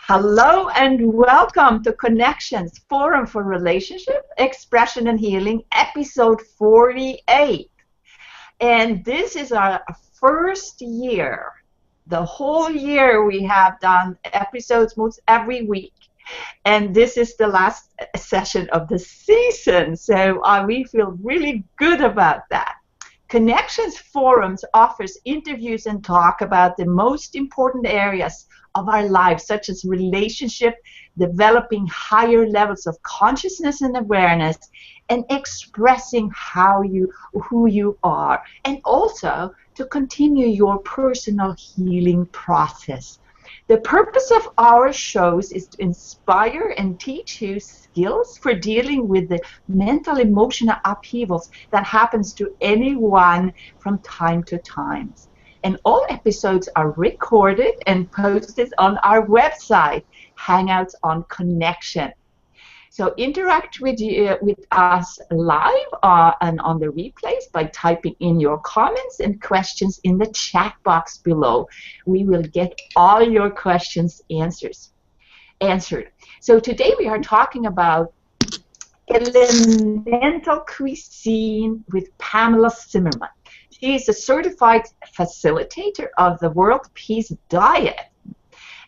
Hello and welcome to Connections Forum for Relationship, Expression and Healing, episode 48. And this is our first year. The whole year we have done episodes most every week. And this is the last session of the season. So we feel really good about that. Connections Forums offers interviews and talk about the most important areas of our lives, such as relationship, developing higher levels of consciousness and awareness, and expressing who you are, and also to continue your personal healing process. The purpose of our shows is to inspire and teach you skills for dealing with the mental, emotional upheavals that happens to anyone from time to time. And all episodes are recorded and posted on our website, Hangouts on Connection. So interact with us live and on the replays by typing in your comments and questions in the chat box below. We will get all your questions answered. So today we are talking about elemental cuisine with Pamela Ziemann. She is a certified facilitator of the World Peace Diet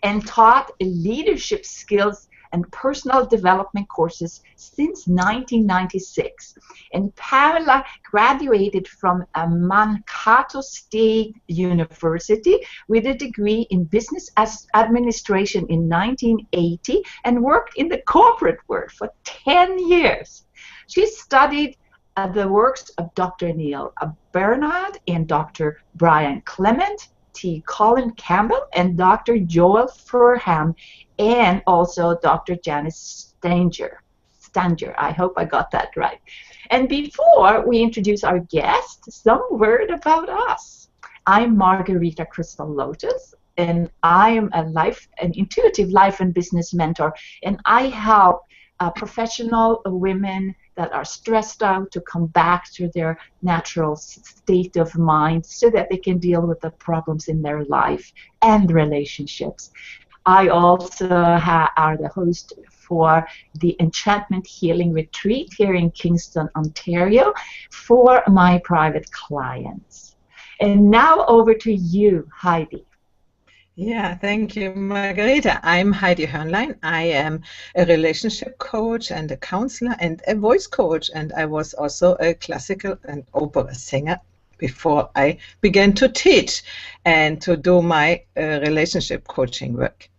and taught leadership skills and personal development courses since 1996. And Pamela graduated from Mankato State University with a degree in business administration in 1980 and worked in the corporate world for 10 years. She studied the works of Dr. Neil Bernard and Dr. Brian Clement, T. Colin Campbell, and Dr. Joel Furham, and also Dr. Janice Stanger. I hope I got that right. And before we introduce our guest, some word about us. I'm Margherita Crystal Lotus, and I am an intuitive life and business mentor, and I help professional women that are stressed out to come back to their natural state of mind so that they can deal with the problems in their life and relationships. I also are the host for the Enchantment Healing Retreat here in Kingston, Ontario for my private clients. And now over to you, Heidi. Yeah, thank you, Margherita. I'm Heidi Hornlein. I am a relationship coach and a counselor and a voice coach, and I was also a classical and opera singer before I began to teach and to do my relationship coaching work.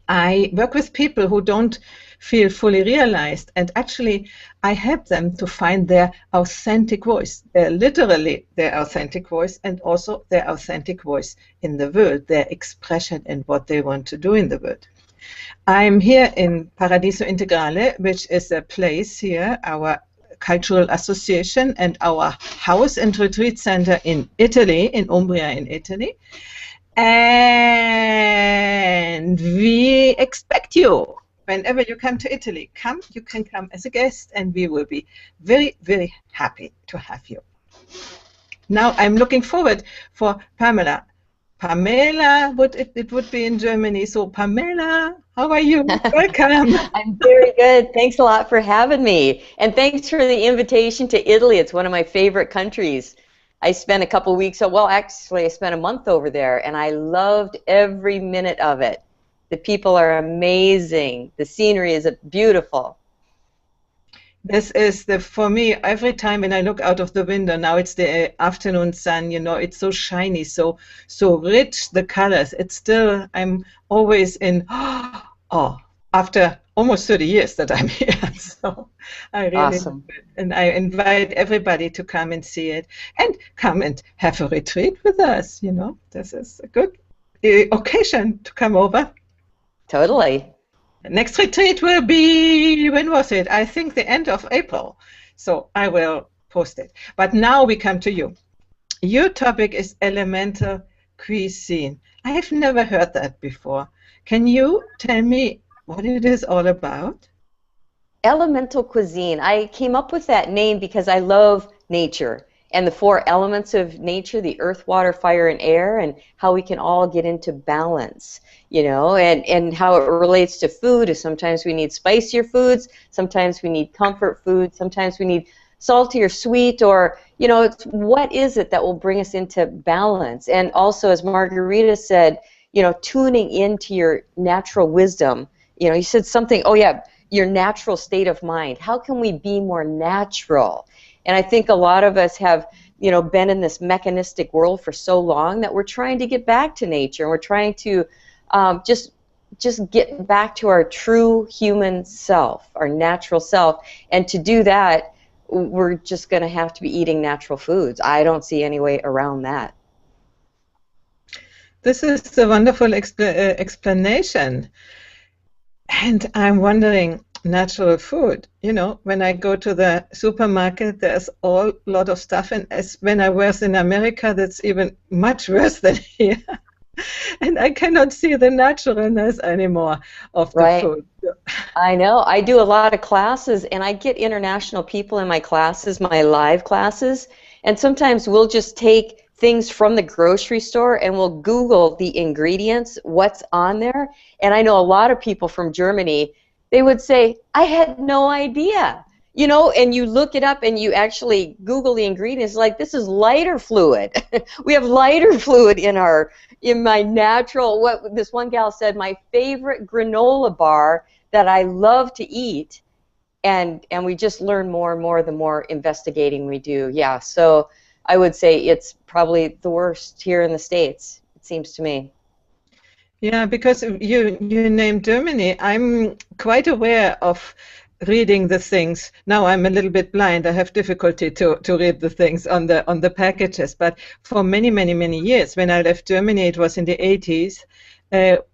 I work with people who don't feel fully realized, and actually I help them to find their authentic voice, literally their authentic voice, and also their authentic voice in the world, their expression and what they want to do in the world. I'm here in Paradiso Integrale, which is a place here, our cultural association and our house and retreat center in Italy, in Umbria in Italy. And we expect you. Whenever you come to Italy, you can come as a guest, and we will be very, very happy to have you. Now I'm looking forward for Pamela. Pamela, it would be in Germany. So Pamela, how are you? Welcome. I'm very good. Thanks a lot for having me. And thanks for the invitation to Italy. It's one of my favorite countries. I spent a couple weeks, well, actually I spent a month over there, and I loved every minute of it. The people are amazing. The scenery is beautiful. This is for me, every time when I look out of the window, now it's the afternoon sun, you know, it's so shiny, so rich, the colors. It's still, I'm always in, after almost 30 years that I'm here. So I really awesome. love it. And I invite everybody to come and see it and come and have a retreat with us, you know. This is a good occasion to come over. Totally. The next retreat will be, when was it? I think the end of April. So I will post it. But now we come to you. Your topic is elemental cuisine. I have never heard that before. Can you tell me what it is all about? Elemental cuisine. I came up with that name because I love nature. and the 4 elements of nature, the earth, water, fire, and air, and how we can all get into balance, you know, and how it relates to food. Is sometimes we need spicier foods, sometimes we need comfort food, sometimes we need salty or sweet, or, you know, it's what is it that will bring us into balance. And also, as Margherita said, you know, tuning into your natural wisdom. You know, you said something, oh yeah, your natural state of mind. How can we be more natural? And I think a lot of us have, you know, been in this mechanistic world for so long that we're trying to get back to nature. And we're trying to just get back to our true human self, our natural self. And to do that, we're just going to have to be eating natural foods. I don't see any way around that. This is a wonderful explanation. And I'm wondering, natural food, you know, when I go to the supermarket, there's a lot of stuff, and when I was in America, that's even much worse than here. And I cannot see the naturalness anymore of the food. I know. I do a lot of classes, and I get international people in my classes, my live classes, and sometimes we'll just take things from the grocery store and we'll Google the ingredients, what's on there. And I know a lot of people from Germany, they would say, I had no idea. You know, and you look it up and you actually Google the ingredients, like, this is lighter fluid. We have lighter fluid in my natural, what this one gal said, my favorite granola bar that I love to eat. And we just learn more and more the more investigating we do. Yeah, so I would say it's probably the worst here in the States, it seems to me. Yeah, because you named Germany. I'm quite aware of reading the things. Now I'm a little bit blind. I have difficulty to read the things on the packages. But for many, many, many years, when I left Germany, it was in the 80s,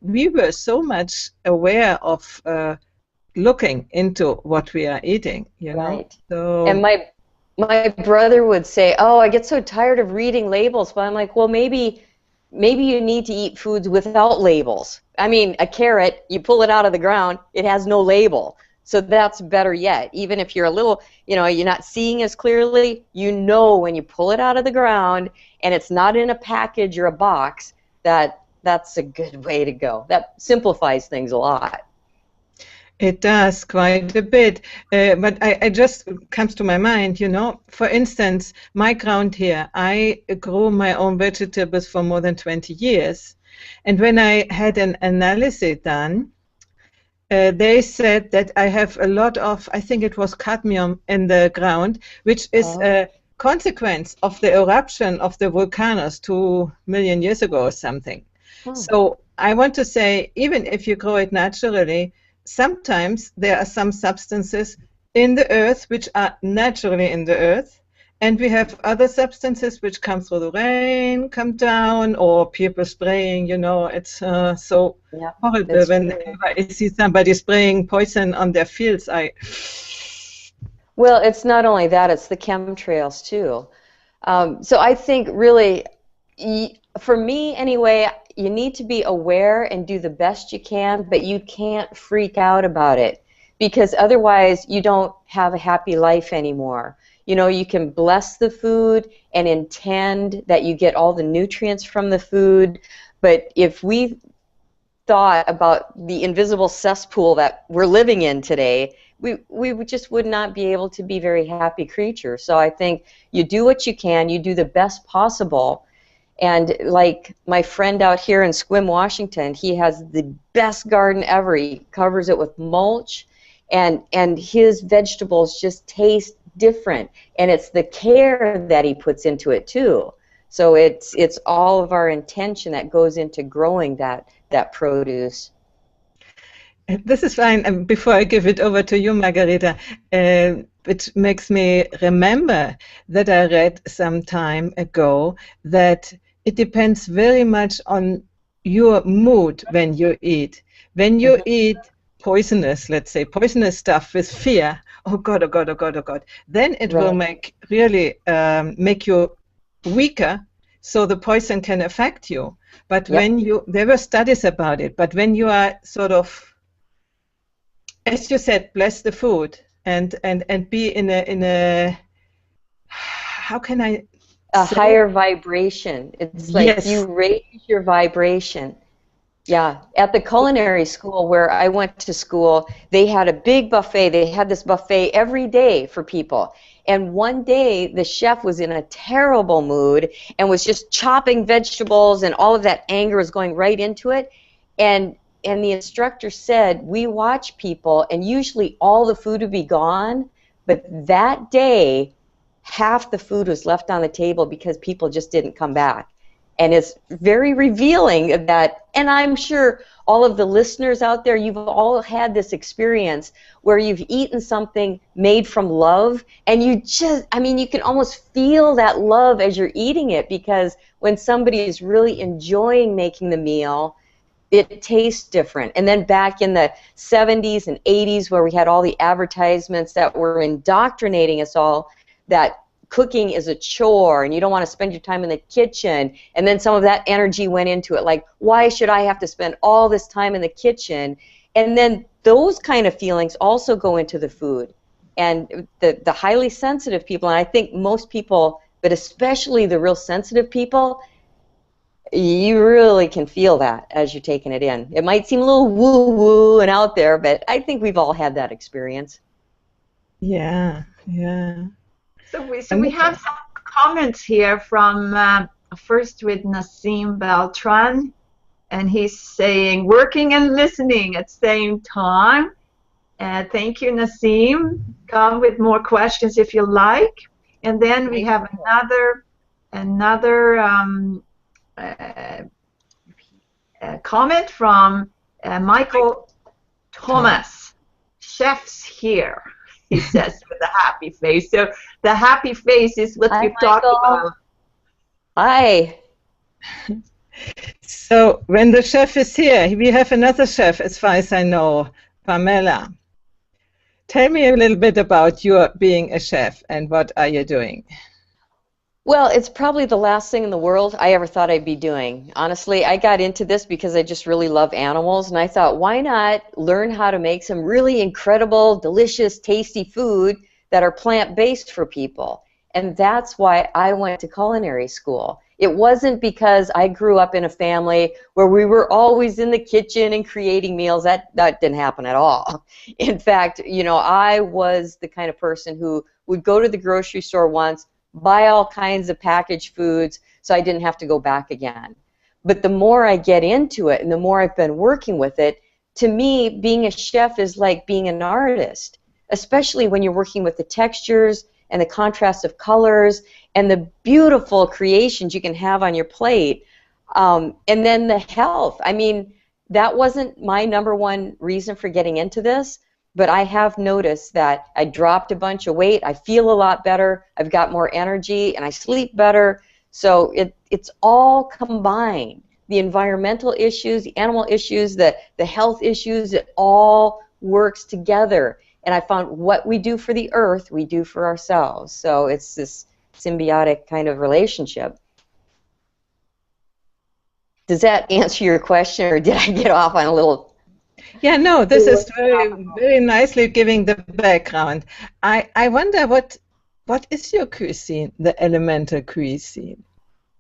we were so much aware of looking into what we are eating, you know. Right. So, and my brother would say, oh, I get so tired of reading labels. But I'm like, well, maybe you need to eat foods without labels. I mean, a carrot, you pull it out of the ground, it has no label. So that's better yet. Even if you're a little, you know, you're not seeing as clearly, you know when you pull it out of the ground and it's not in a package or a box, that's a good way to go. That simplifies things a lot. It does quite a bit, but I just comes to my mind, you know, for instance, my ground here, I grew my own vegetables for more than 20 years. And when I had an analysis done, they said that I have a lot of, I think it was cadmium in the ground, which is a consequence of the eruption of the volcanoes 2 million years ago or something. So I want to say, even if you grow it naturally, sometimes there are some substances in the earth which are naturally in the earth, and we have other substances which come through the rain, come down, or people spraying, you know, it's so horrible whenever I see somebody spraying poison on their fields. Well, it's not only that, it's the chemtrails too. So I think really, for me anyway, you need to be aware and do the best you can, but you can't freak out about it, because otherwise you don't have a happy life anymore. You know, you can bless the food and intend that you get all the nutrients from the food, but if we thought about the invisible cesspool that we're living in today, we just would not be able to be very happy creatures. So I think you do what you can, you do the best possible. And like my friend out here in Sequim, Washington, he has the best garden ever. He covers it with mulch, and his vegetables just taste different. And it's the care that he puts into it too. So it's all of our intention that goes into growing that produce. This is fine. And before I give it over to you, Margherita, it makes me remember that I read some time ago that it depends very much on your mood when you eat. When you eat poisonous, let's say, poisonous stuff with fear, oh God, oh God, oh God, oh God, then it will make you weaker, so the poison can affect you. But when there were studies about it, but when you are sort of, as you said, bless the food and be in a how can I A higher vibration. It's like Yes. you raise your vibration. Yeah. At the culinary school where I went to school, they had a big buffet. They had this buffet every day for people. And one day the chef was in a terrible mood and was just chopping vegetables, and all of that anger was going right into it. And the instructor said, we watch people and usually all the food would be gone, but that day half the food was left on the table because people just didn't come back. And it's very revealing of that. And I'm sure all of the listeners out there, you've all had this experience where you've eaten something made from love, and you just, I mean, you can almost feel that love as you're eating it, because when somebody is really enjoying making the meal, it tastes different. And then back in the 70s and 80s, where we had all the advertisements that were indoctrinating us all that cooking is a chore and you don't want to spend your time in the kitchen, and then some of that energy went into it, like, why should I have to spend all this time in the kitchen? And then those kind of feelings also go into the food. And the highly sensitive people, and I think most people, but especially the real sensitive people, you really can feel that as you're taking it in. It might seem a little woo-woo and out there, but I think we've all had that experience. Yeah, yeah. So we have some comments here from first with Nassim Beltran, and he's saying working and listening at the same time. Thank you, Nassim. Come with more questions if you like. And then we have another comment from Michael Thomas. Chefs here, he says with a happy face. So the happy face is what we've talked about. Hi. So when the chef is here, we have another chef, as far as I know, Pamela. Tell me a little bit about your being a chef and what are you doing? Well, it's probably the last thing in the world I ever thought I'd be doing. Honestly, I got into this because I just really love animals, and I thought, why not learn how to make some really incredible, delicious, tasty food that are plant-based for people? And that's why I went to culinary school. It wasn't because I grew up in a family where we were always in the kitchen and creating meals. That didn't happen at all. In fact, you know, I was the kind of person who would go to the grocery store once, buy all kinds of packaged foods so I didn't have to go back again. But the more I get into it and the more I've been working with it, to me, being a chef is like being an artist, especially when you're working with the textures and the contrast of colors and the beautiful creations you can have on your plate. And then the health. I mean, that wasn't my #1 reason for getting into this, but I have noticed that I dropped a bunch of weight, I feel a lot better, I've got more energy, and I sleep better. So it's all combined. The environmental issues, the animal issues, the health issues, it all works together. And I found what we do for the earth, we do for ourselves. So it's this symbiotic kind of relationship. Does that answer your question, or did I get off on a little... Yeah, no, this is very nicely giving the background. I wonder what is your cuisine, the elemental cuisine?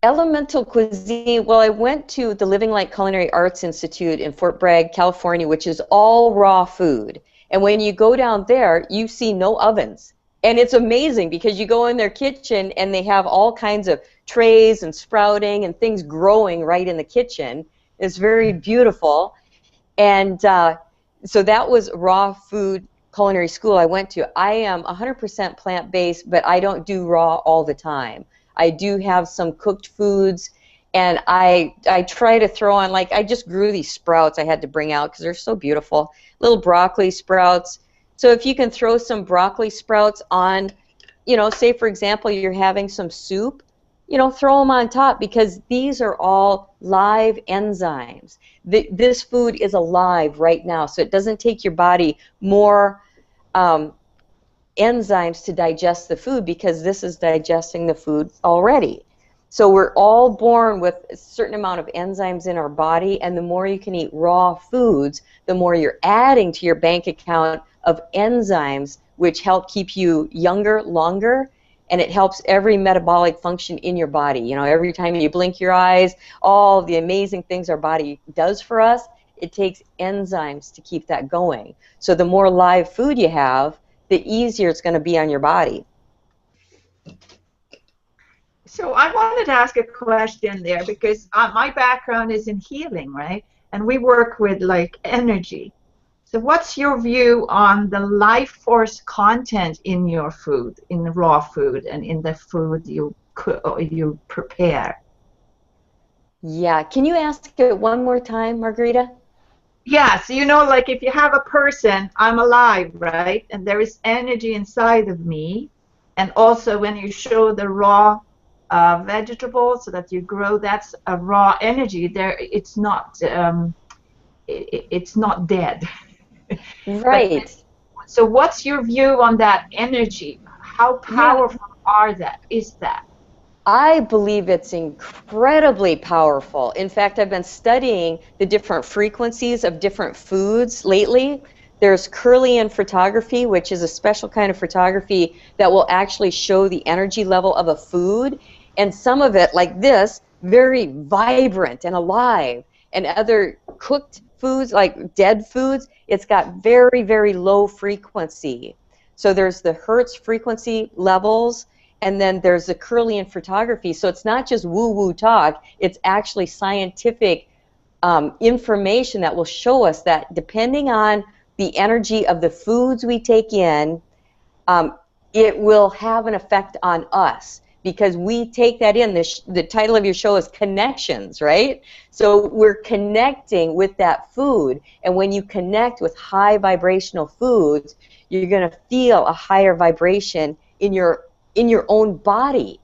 Elemental cuisine, well, I went to the Living Light Culinary Arts Institute in Fort Bragg, California, which is all raw food. And when you go down there, you see no ovens. And it's amazing because you go in their kitchen and they have all kinds of trays and sprouting and things growing right in the kitchen. It's very beautiful. And so that was raw food culinary school I went to. I am 100% plant-based, but I don't do raw all the time. I do have some cooked foods, and I try to throw on, like, I just grew these sprouts I had to bring out because they're so beautiful, little broccoli sprouts. So if you can throw some broccoli sprouts on, you know, say for example you're having some soup, you know, throw them on top, because these are all live enzymes. This food is alive right now, so it doesn't take your body more enzymes to digest the food, because this is digesting the food already. So we're all born with a certain amount of enzymes in our body, and the more you can eat raw foods, the more you're adding to your bank account of enzymes, which help keep you younger longer. and it helps every metabolic function in your body. You know, every time you blink your eyes, all the amazing things our body does for us, it takes enzymes to keep that going. So the more live food you have, the easier it's going to be on your body. So I wanted to ask a question there, because my background is in healing, right? And we work with like energy. So what's your view on the life force content in your food, in the raw food, and in the food you prepare? Yeah, can you ask it one more time, Margherita? Yeah, so you know, like if you have a person, I'm alive, right? And there is energy inside of me. And also when you show the raw vegetables so that you grow, that's a raw energy. There, it's not dead. Right. But, so what's your view on that energy? How powerful is that? I believe it's incredibly powerful. In fact, I've been studying the different frequencies of different foods lately. There's Kirlian photography, which is a special kind of photography that will actually show the energy level of a food. And some of it, like this, very vibrant and alive. And other cooked foods, like dead foods, it's got very, very low frequency. So there's the Hertz frequency levels, and then there's the Kirlian photography. So it's not just woo-woo talk, it's actually scientific information that will show us that depending on the energy of the foods we take in, it will have an effect on us, because we take that in. The title of your show is Connections, right? So we're connecting with that food, and when you connect with high vibrational foods, you're going to feel a higher vibration in your own body.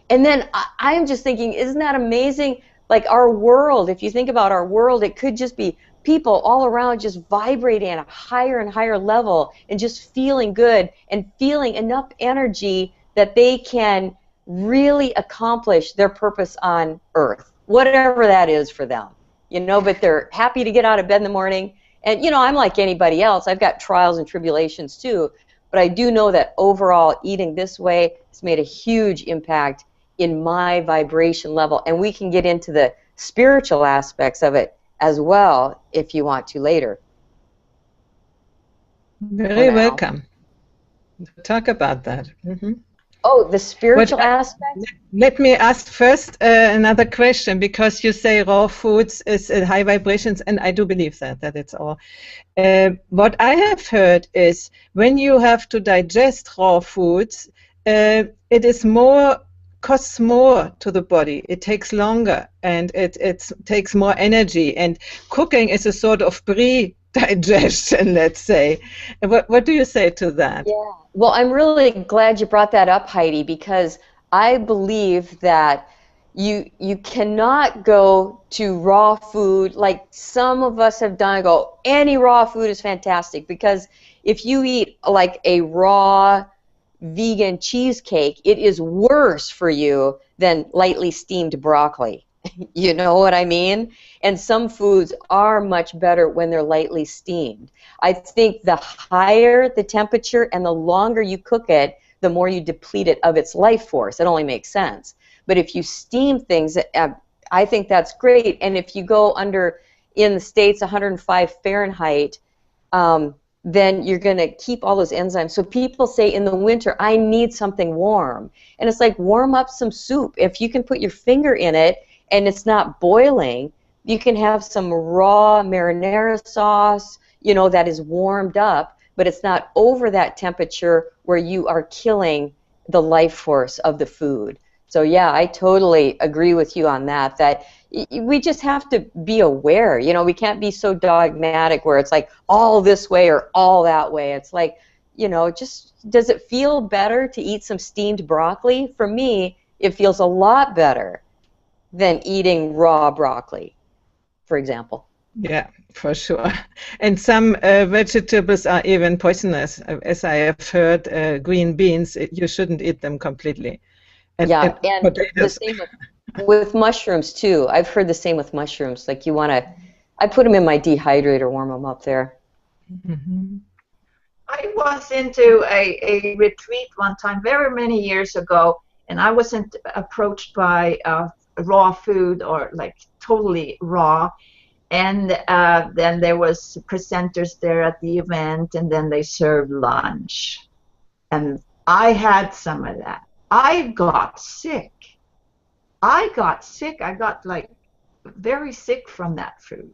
And then I'm just thinking, isn't that amazing? Like our world, if you think about our world, it could just be people all around just vibrating at a higher and higher level and just feeling good and feeling enough energy that they can really accomplish their purpose on Earth, whatever that is for them. You know, but they're happy to get out of bed in the morning. And, you know, I'm like anybody else. I've got trials and tribulations too. But I do know that overall, eating this way has made a huge impact in my vibration level. And we can get into the spiritual aspects of it as well if you want to later. Very welcome. Talk about that. Mm-hmm. Oh, the spiritual aspect? Let me ask first another question, because you say raw foods is high vibrations, and I do believe that it's all. What I have heard is when you have to digest raw foods, it is costs more to the body. It takes longer, and it takes more energy. And cooking is a sort of pre-digestion, let's say. What do you say to that? Yeah. Well, I'm really glad you brought that up, Heidi, because I believe that you cannot go to raw food like some of us have done. Go, any raw food is fantastic, because if you eat like a raw vegan cheesecake, it is worse for you than lightly steamed broccoli. You know what I mean? And some foods are much better when they're lightly steamed. I think the higher the temperature and the longer you cook it, the more you deplete it of its life force. It only makes sense. But if you steam things, I think that's great. And if you go under, in the States, 105 Fahrenheit, then you're going to keep all those enzymes. So people say in the winter, I need something warm. And it's like, warm up some soup. If you can put your finger in it and it's not boiling, you can have some raw marinara sauce, you know, that is warmed up, but it's not over that temperature where you are killing the life force of the food. So yeah, I totally agree with you on that, that we just have to be aware. You know, we can't be so dogmatic where it's like all this way or all that way. It's like, you know, just, does it feel better to eat some steamed broccoli? For me, it feels a lot better than eating raw broccoli, for example. Yeah, for sure. And some vegetables are even poisonous. As I have heard, green beans, you shouldn't eat them completely. And the same with mushrooms too. I've heard the same with mushrooms. Like you want to, I put them in my dehydrator, warm them up there. Mm-hmm. I was into a retreat one time, very many years ago, and I wasn't approached by raw food or like totally raw. And then there was presenters there at the event, and then they served lunch. And I had some of that. I got sick. I got sick. I got like very sick from that food.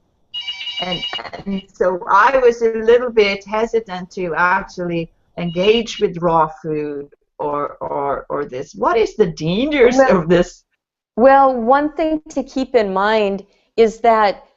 And so I was a little bit hesitant to actually engage with raw food or this. What is the dangers of this? Well, one thing to keep in mind is that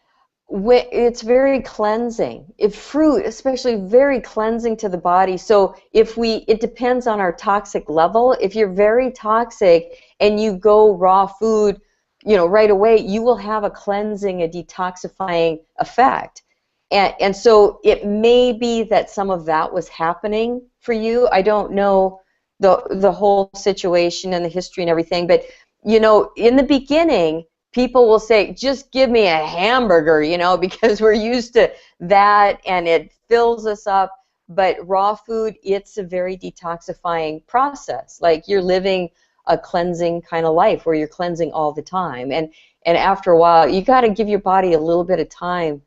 it's very cleansing. If fruit, especially, very cleansing to the body. So it depends on our toxic level. If you're very toxic and you go raw food, right away, you will have a cleansing, a detoxifying effect. And so it may be that some of that was happening for you. I don't know the whole situation and the history and everything, but in the beginning, people will say, just give me a hamburger, because we're used to that and it fills us up. But raw food, it's a very detoxifying process. Like you're living a cleansing kind of life where you're cleansing all the time. And after a while, you got to give your body a little bit of time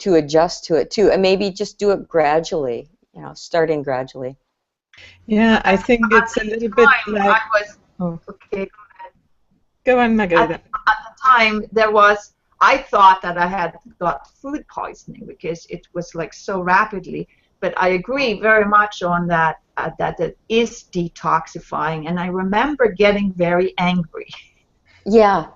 to adjust to it too. And maybe just do it gradually, starting gradually. Yeah, I think it's a little bit like... Okay. Go on, Margherita. At the time, I thought that I had got food poisoning because it was like so rapidly. But I agree very much on that, that it is detoxifying. And I remember getting very angry. Yeah.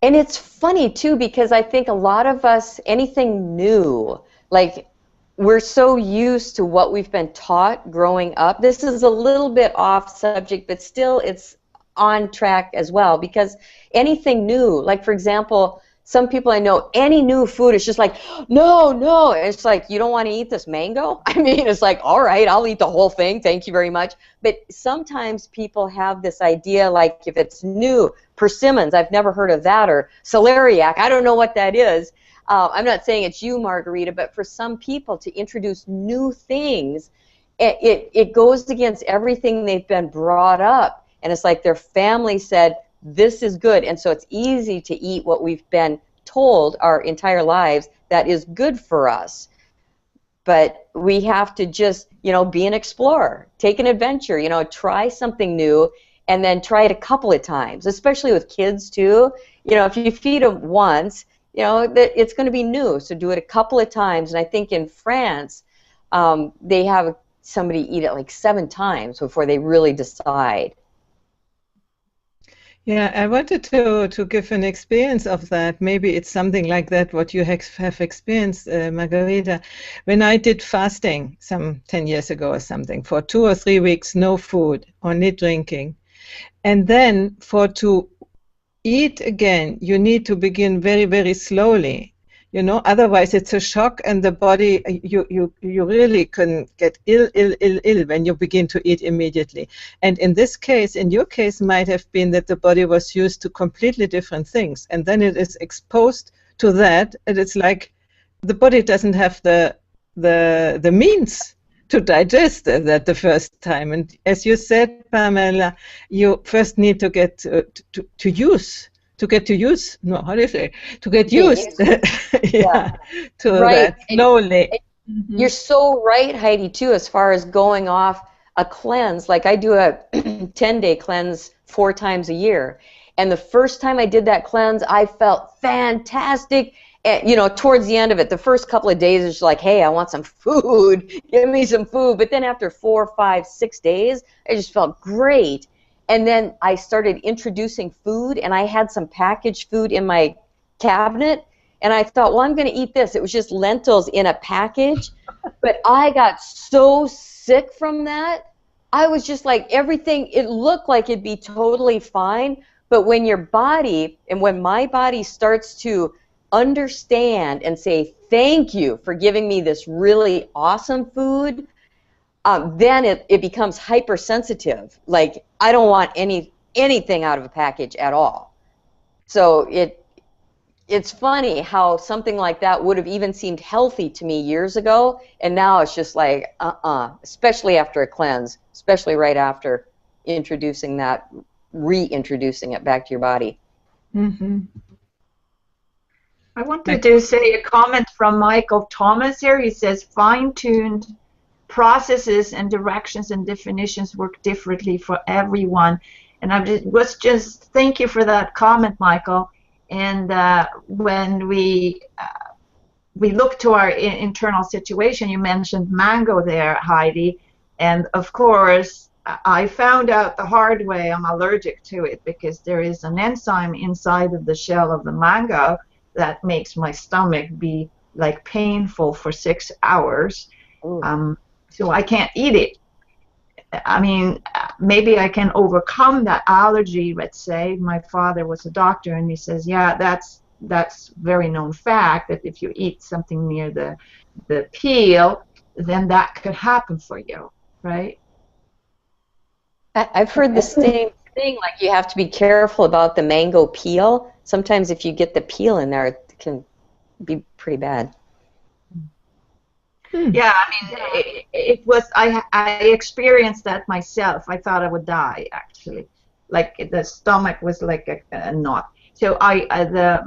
And it's funny, too, because I think a lot of us, anything new, like we're so used to what we've been taught growing up. This is a little bit off subject, but still it's on track as well, because anything new, like for example, some people I know, any new food is just like, no, it's like, you don't want to eat this mango? I mean, it's like, all right, I'll eat the whole thing, thank you very much. But sometimes people have this idea, like if it's new, persimmons, I've never heard of that, or celeriac, I don't know what that is. I'm not saying it's you, Margherita, but for some people to introduce new things, it goes against everything they've been brought up. And it's like their family said, this is good. And so it's easy to eat what we've been told our entire lives that is good for us. But we have to just, be an explorer, take an adventure, try something new, and then try it a couple of times, especially with kids too. If you feed them once, it's going to be new. So do it a couple of times. And I think in France, they have somebody eat it like 7 times before they really decide. Yeah, I wanted to give an experience of that. Maybe it's something like that, what you have experienced, Margherita. When I did fasting some 10 years ago or something, for 2 or 3 weeks, no food, only drinking. And then to eat again, you need to begin very, very slowly. Otherwise it's a shock, and the body, you really can get ill when you begin to eat immediately. And in your case, might have been that the body was used to completely different things, and then it is exposed to that, and it's like the body doesn't have the means to digest that the first time. And as you said, Pamela, you first need to get to use. To get used to right. that slowly. You're so right, Heidi, too, as far as going off a cleanse. Like I do a 10-day cleanse 4 times a year. And the first time I did that cleanse, I felt fantastic. And, towards the end of it, the first couple of days, it's like, hey, I want some food. Give me some food. But then after 4, 5, 6 days, I just felt great. And then I started introducing food, and I had some packaged food in my cabinet, and I thought, well, I'm going to eat this. It was just lentils in a package, but I got so sick from that. I was just like, everything, it looked like it'd be totally fine, but when your body, and when my body starts to understand and say, thank you for giving me this really awesome food, then it becomes hypersensitive. Like, I don't want anything out of a package at all. So it's funny how something like that would have even seemed healthy to me years ago, and now it's just like, especially after a cleanse, especially right after introducing that, reintroducing it back to your body. Mm-hmm. I wanted to say a comment from Michael Thomas here. He says, fine-tuned processes and directions and definitions work differently for everyone. And thank you for that comment, Michael. And when we look to our internal situation, you mentioned mango there, Heidi, and of course I found out the hard way I'm allergic to it, because there is an enzyme inside of the shell of the mango that makes my stomach be like painful for 6 hours. So I can't eat it. I mean, maybe I can overcome that allergy, let's say. My father was a doctor, and he says, yeah, that's very known fact, that if you eat something near the peel, then that could happen for you, right? I've heard the same thing, like you have to be careful about the mango peel. Sometimes if you get the peel in there, it can be pretty bad. Yeah, I mean, it was, I experienced that myself. I thought I would die, actually. Like, the stomach was like a knot. So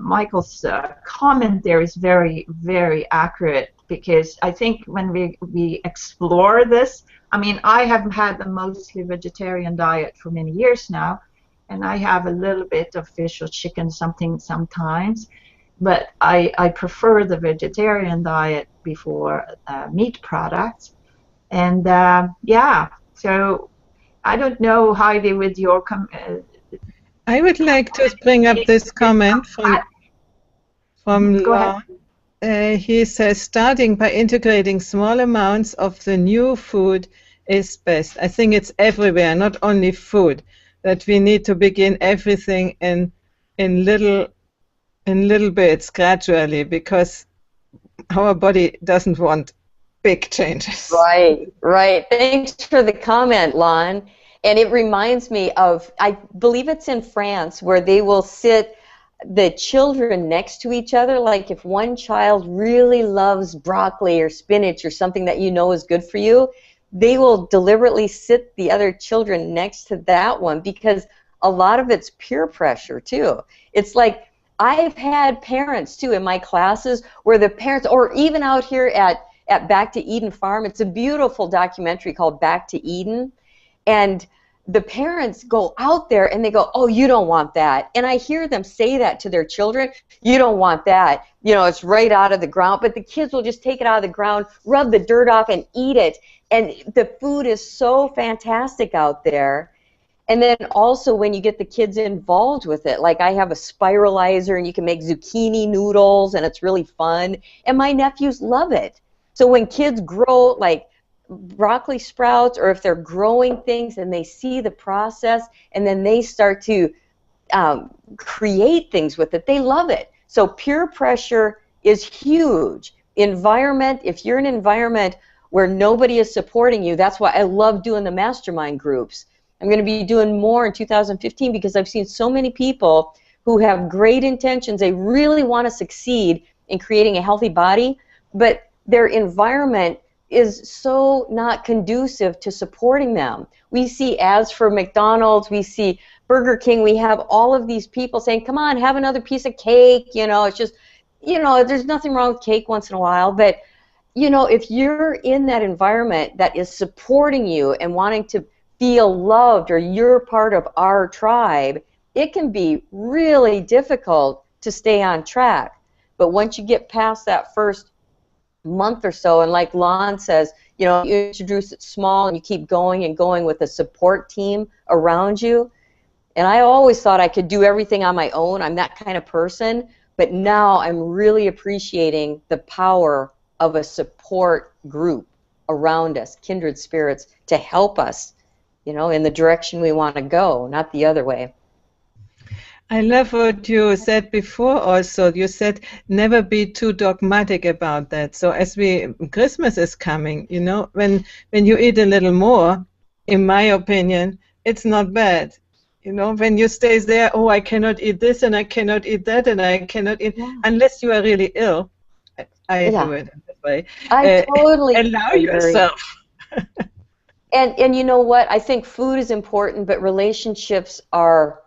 Michael's comment there is very, very accurate, because I think when we explore this, I mean, I have had a mostly vegetarian diet for many years now, and I have a little bit of fish or chicken sometimes, but I prefer the vegetarian diet before meat products. And yeah, so I don't know, Heidi, with your I would like to bring up this comment from Go ahead. Lon. He says, starting by integrating small amounts of the new food is best. I think it's everywhere, not only food, that we need to begin everything in little bits gradually, because our body doesn't want big changes. Right. Thanks for the comment, Lon. And it reminds me of, I believe it's in France, where they will sit the children next to each other. Like if one child really loves broccoli or spinach or something that you know is good for you, they will deliberately sit the other children next to that one, because a lot of it's peer pressure too. It's like, I've had parents too in my classes where the parents, or even out here at Back to Eden Farm, it's a beautiful documentary called Back to Eden, and the parents go out there and they go, oh, you don't want that. And I hear them say that to their children, you don't want that. You know, it's right out of the ground. But the kids will just take it out of the ground, rub the dirt off, and eat it. And the food is so fantastic out there. And then also when you get the kids involved with it, like I have a spiralizer and you can make zucchini noodles and it's really fun. And my nephews love it. So when kids grow like broccoli sprouts, or if they're growing things and they see the process and then they start to create things with it, they love it. So peer pressure is huge. Environment, if you're in an environment where nobody is supporting you, that's why I love doing the mastermind groups. I'm going to be doing more in 2015 because I've seen so many people who have great intentions. They really want to succeed in creating a healthy body, but their environment is so not conducive to supporting them. We see ads for McDonald's, we see Burger King, we have all of these people saying, come on, have another piece of cake, you know, it's just, you know, there's nothing wrong with cake once in a while, but, you know, if you're in that environment that is supporting you and wanting to feel loved, or you're part of our tribe, it can be really difficult to stay on track. But once you get past that first month or so, and like Lon says, you know, you introduce it small and you keep going and going with a support team around you. And I always thought I could do everything on my own. I'm that kind of person. But now I'm really appreciating the power of a support group around us, kindred spirits, to help us, you know, in the direction we want to go, not the other way. I love what you said before also. You said never be too dogmatic about that. So as Christmas is coming, you know, when you eat a little more, in my opinion, it's not bad. You know, when you stay there, oh, I cannot eat this and I cannot eat that and I cannot eat, unless you are really ill. I do it in that way. I totally allow agree. yourself. And you know what? I think food is important, but relationships are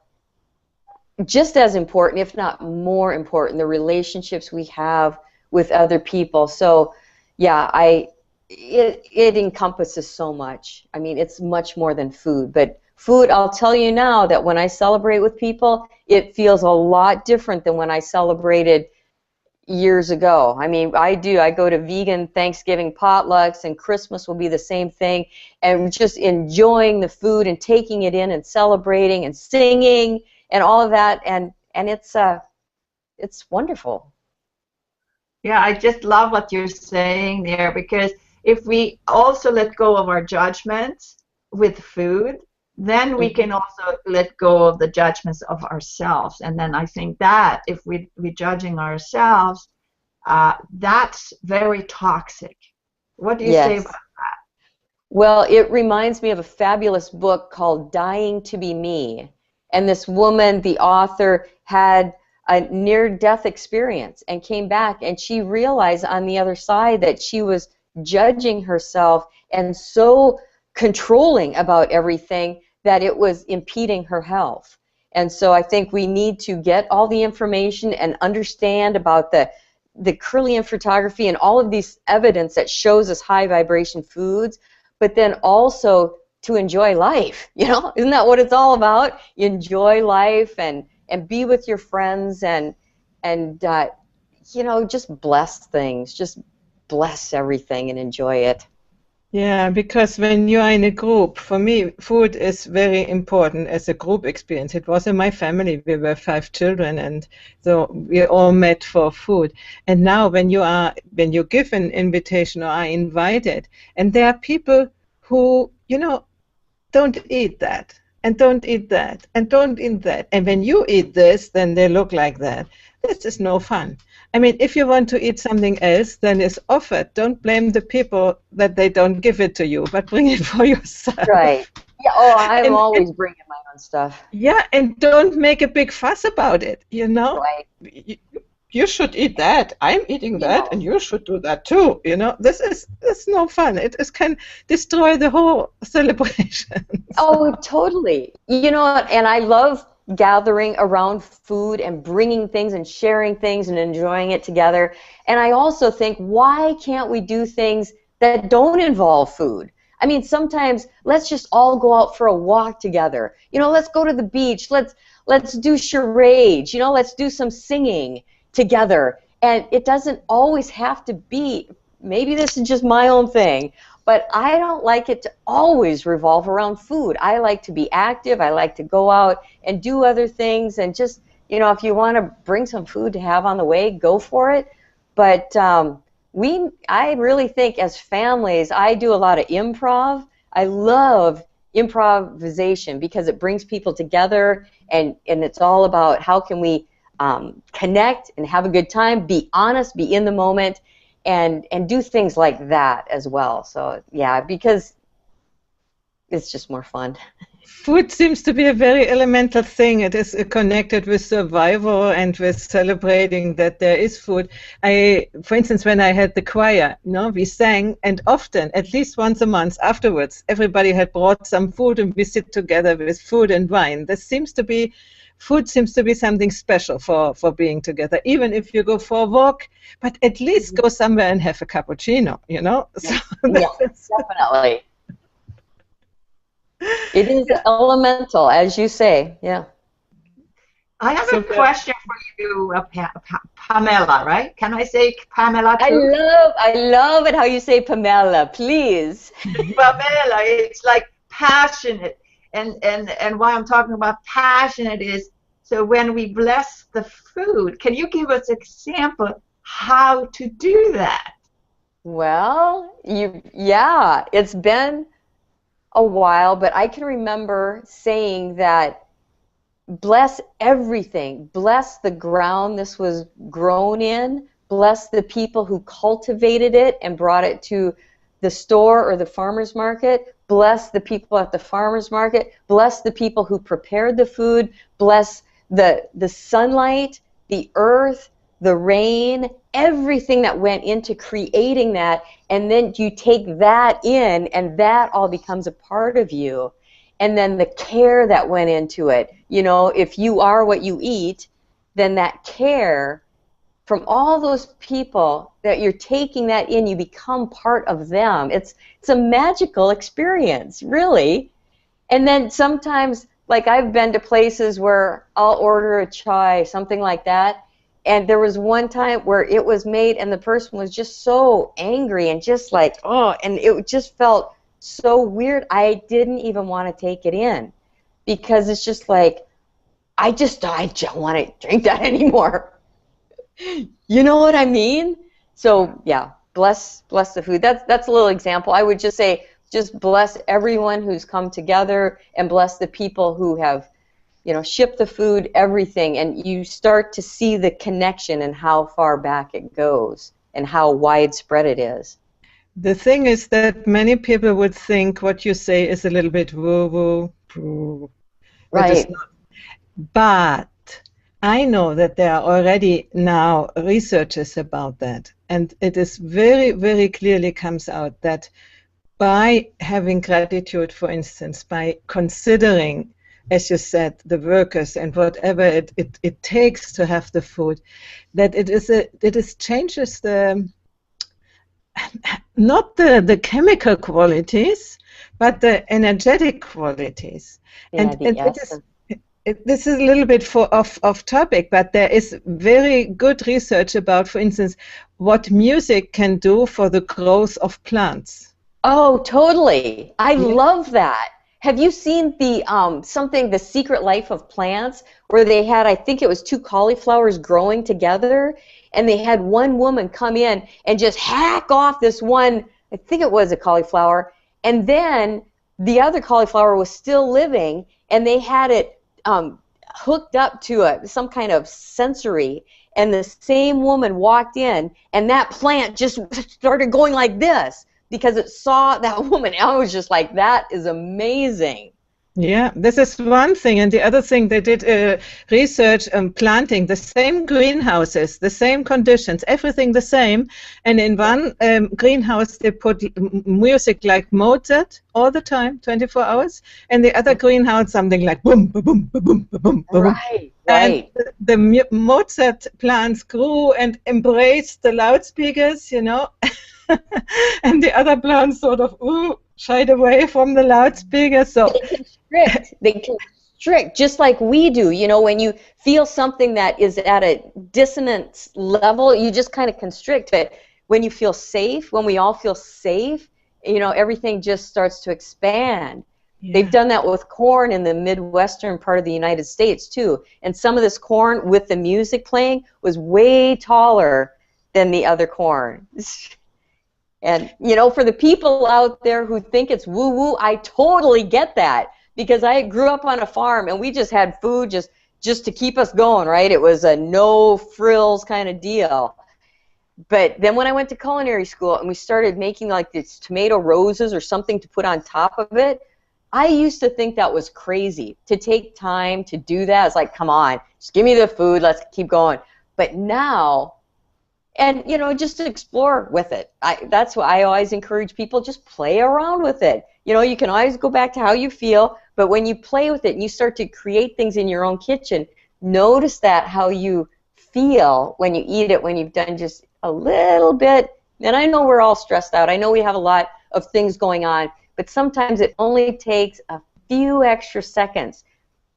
just as important, if not more important, the relationships we have with other people. So, yeah, it encompasses so much. I mean, it's much more than food. But food, I'll tell you now that when I celebrate with people, it feels a lot different than when I celebrated years ago. I mean, I go to vegan Thanksgiving potlucks, and Christmas will be the same thing, and just enjoying the food and taking it in and celebrating and singing and all of that, and it's wonderful. Yeah, I just love what you're saying there, because if we also let go of our judgments with food, then we can also let go of the judgments of ourselves. And then I think that if we're judging ourselves, that's very toxic. What do you say about that? Well, it reminds me of a fabulous book called Dying to Be Me. And this woman, the author, had a near-death experience and came back, and she realized on the other side that she was judging herself and so controlling about everything that it was impeding her health. And so I think we need to get all the information and understand about the Kirlian photography and all of these evidence that shows us high vibration foods, but then also to enjoy life. You know, isn't that what it's all about? Enjoy life and be with your friends and you know, just bless things, just bless everything and enjoy it. Yeah, because when you are in a group, for me, food is very important as a group experience. It was in my family. We were 5 children, and so we all met for food. And now when you give an invitation or are invited, and there are people who, you know, don't eat that, and don't eat that, and don't eat that. And when you eat this, then they look like that. This is no fun. I mean, if you want to eat something else, then it's offered. Don't blame the people that they don't give it to you, but bring it for yourself. Right. Yeah. Oh, I'm always bringing my own stuff. Yeah, and don't make a big fuss about it, you know? Right. You should eat that. I'm eating that, and you should do that too. You know, it's no fun. It can destroy the whole celebration. Oh, totally. You know, and I love gathering around food and bringing things and sharing things and enjoying it together. And I also think, why can't we do things that don't involve food? I mean, sometimes let's just all go out for a walk together. You know, let's go to the beach. Let's do charades. You know, let's do some singing together. And it doesn't always have to be, maybe this is just my own thing, but I don't like it to always revolve around food. I like to be active. I like to go out and do other things, and just, you know, if you want to bring some food to have on the way, go for it. But I really think as families, I do a lot of improv. I love improvisation because it brings people together, and it's all about how can we connect and have a good time, be honest, be in the moment, and do things like that as well. So yeah, because it's just more fun. Food seems to be a very elemental thing. It is connected with survival and with celebrating that there is food. For instance, when I had the choir, you know, we sang, and often, at least once a month afterwards, everybody had brought some food, and we sit together with food and wine. Food seems to be something special for being together, even if you go for a walk, but at least go somewhere and have a cappuccino, you know? Yeah, definitely. It is elemental, as you say, yeah. I have a question for you, Pamela, right? Can I say Pamela too? I love it how you say Pamela, please. Pamela, it's like passionate. And why I'm talking about passionate is, so when we bless the food, can you give us an example how to do that? Well, yeah, it's been a while, but I can remember saying that bless everything, bless the ground this was grown in, bless the people who cultivated it and brought it to the store or the farmer's market, bless the people at the farmer's market, bless the people who prepared the food, bless the sunlight, the earth, the rain, everything that went into creating that, and then you take that in, and that all becomes a part of you. And then the care that went into it. You know, if you are what you eat, then that care from all those people that you're taking that in, you become part of them. It's a magical experience, really. And then sometimes, like I've been to places where I'll order a chai, something like that, and there was one time where it was made and the person was just so angry and just like, oh, and it just felt so weird. I didn't even want to take it in because it's just like, I don't want to drink that anymore. You know what I mean? So yeah, bless the food. That's a little example. I would just say, just bless everyone who's come together and bless the people who have, you know, shipped the food, everything, and you start to see the connection and how far back it goes and how widespread it is. The thing is that many people would think what you say is a little bit woo-woo, right? But I know that there are already now researchers about that, and it is very, very clearly comes out that by having gratitude, for instance, by considering, as you said, the workers and whatever it takes to have the food, that it changes the not the chemical qualities, but the energetic qualities. Yeah, This is a little bit off topic, but there is very good research about, for instance, what music can do for the growth of plants. Oh, totally. I love that. Have you seen the The Secret Life of Plants, where they had, I think it was 2 cauliflowers growing together, and they had one woman come in and just hack off this one, I think it was a cauliflower, and then the other cauliflower was still living, and they had it hooked up to some kind of sensory, and the same woman walked in, and that plant just started going like this because it saw that woman. I was just like, that is amazing. Yeah, this is one thing, and the other thing, they did research planting the same greenhouses, the same conditions, everything the same, and in one greenhouse they put music like Mozart all the time, 24 hours, and the other greenhouse something like boom, boom, boom, boom, boom, boom. Right. And the Mozart plants grew and embraced the loudspeakers, you know, and the other plants sort of shied away from the loudspeaker. So they constrict just like we do. You know, when you feel something that is at a dissonance level, you just kind of constrict. But when you feel safe, when we all feel safe, you know, everything just starts to expand. Yeah. They've done that with corn in the Midwestern part of the United States too. And some of this corn with the music playing was way taller than the other corn. And, you know, for the people out there who think it's woo-woo, I totally get that, because I grew up on a farm and we just had food just to keep us going, right? It was a no-frills kind of deal. But then when I went to culinary school and we started making like these tomato roses or something to put on top of it, I used to think that was crazy to take time to do that. It's like, come on, just give me the food, let's keep going. But now, and, you know, just to explore with it. That's why I always encourage people, just play around with it. You know, you can always go back to how you feel, but when you play with it and you start to create things in your own kitchen, notice that how you feel when you eat it, when you've done just a little bit. And I know we're all stressed out. I know we have a lot of things going on, but sometimes it only takes a few extra seconds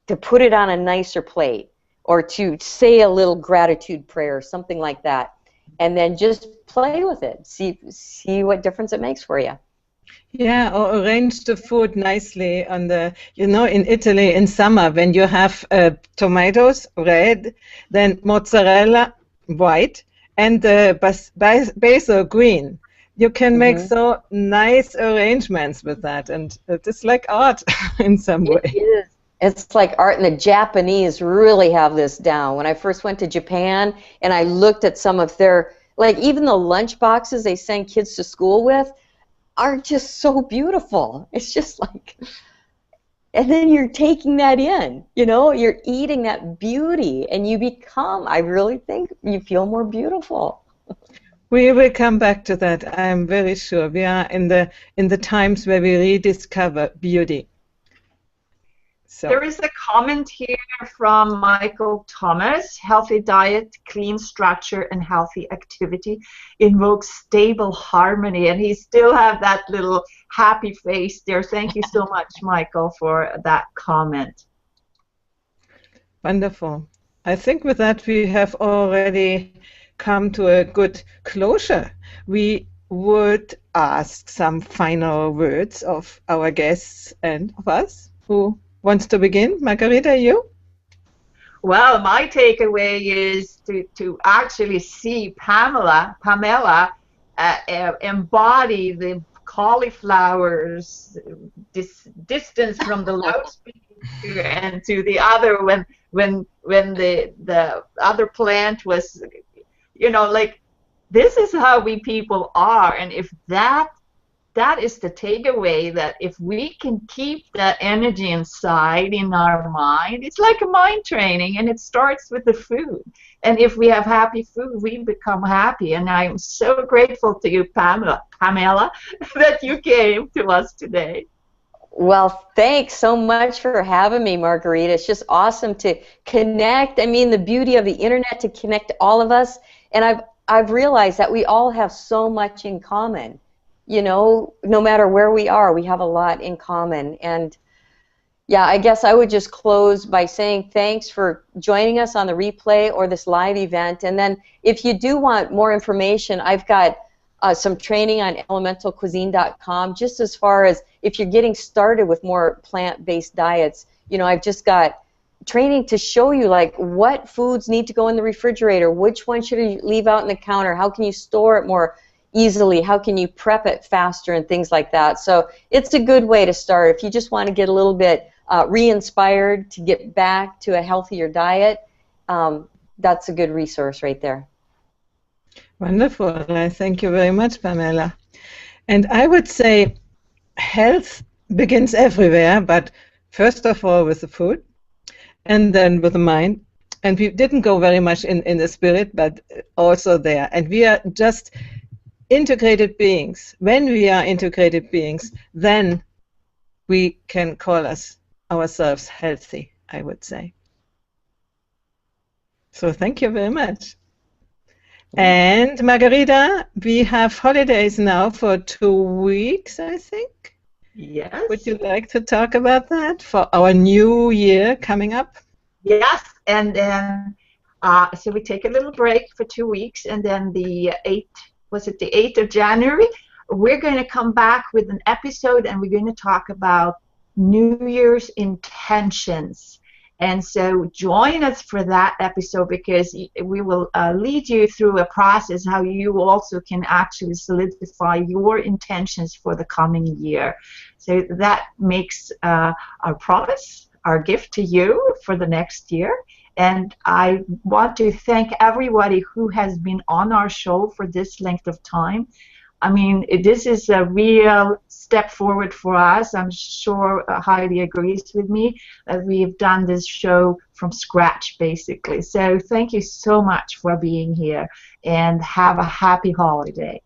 to put it on a nicer plate or to say a little gratitude prayer, something like that. And then just play with it. See what difference it makes for you. Yeah, or arrange the food nicely on the, you know, in Italy in summer when you have tomatoes red, then mozzarella white, and basil green. You can make so nice arrangements with that, and it's like art in some way. It is. It's like art, and the Japanese really have this down. When I first went to Japan and I looked at some of their, like even the lunch boxes they send kids to school with, are just so beautiful. It's just like, and then you're taking that in, you know, you're eating that beauty, and you become, I really think you feel more beautiful. We will come back to that. I am very sure. We are in the times where we rediscover beauty. So. There is a comment here from Michael Thomas. Healthy diet, clean structure, and healthy activity invokes stable harmony. And he still have that little happy face there. Thank you so much, Michael, for that comment. Wonderful. I think with that we have already come to a good closure. We would ask some final words of our guests and of us. Who wants to begin? Margherita, you? Well, my takeaway is to actually see Pamela embody the cauliflower's distance from the loudspeaker and to the other when the other plant was, you know, like, this is how we people are. And if that is the takeaway, that if we can keep that energy inside in our mind, it's like a mind training, and it starts with the food. And if we have happy food, we become happy. And I'm so grateful to you, Pamela, that you came to us today. Well, thanks so much for having me, Margherita. It's just awesome to connect. I mean, the beauty of the internet to connect all of us. And I've realized that we all have so much in common. You know, no matter where we are, we have a lot in common. And yeah, I guess I would just close by saying thanks for joining us on the replay or this live event. And then if you do want more information, I've got some training on elementalcuisine.com, just as far as if you're getting started with more plant-based diets. You know, I've just got training to show you, like, what foods need to go in the refrigerator, which one should you leave out on the counter, how can you store it more easily, how can you prep it faster, and things like that. So it's a good way to start if you just want to get a little bit re-inspired to get back to a healthier diet. That's a good resource right there. Wonderful. I thank you very much, Pamela. And I would say health begins everywhere, but first of all with the food, and then with the mind. And we didn't go very much in the spirit, but also there. And we are just integrated beings. When we are integrated beings, then we can call ourselves healthy, I would say. So thank you very much. And Margherita, we have holidays now for 2 weeks, I think. Yes. Would you like to talk about that for our new year coming up? Yes, and then so we take a little break for 2 weeks, and then the 8th of January, we're going to come back with an episode, and we're going to talk about New Year's intentions. And so join us for that episode, because we will lead you through a process how you also can actually solidify your intentions for the coming year. So that makes our promise, our gift to you for the next year. And I want to thank everybody who has been on our show for this length of time. I mean, this is a real step forward for us. I'm sure Heidi agrees with me that we've done this show from scratch, basically. So thank you so much for being here, and have a happy holiday.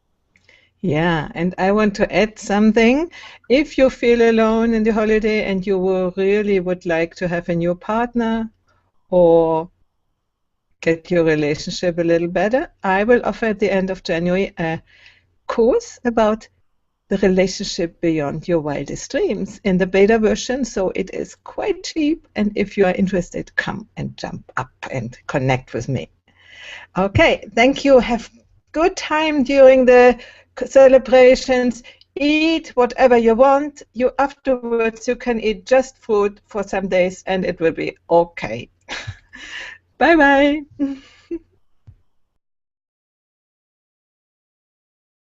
Yeah, and I want to add something. If you feel alone in the holiday and you really would like to have a new partner or get your relationship a little better, I will offer at the end of January a course about the relationship beyond your wildest dreams in the beta version, so it is quite cheap, and if you are interested, come and jump up and connect with me. Okay, thank you. Have good time during the celebrations. Eat whatever you want. Afterwards you can eat just fruit for some days and it will be okay. Bye bye.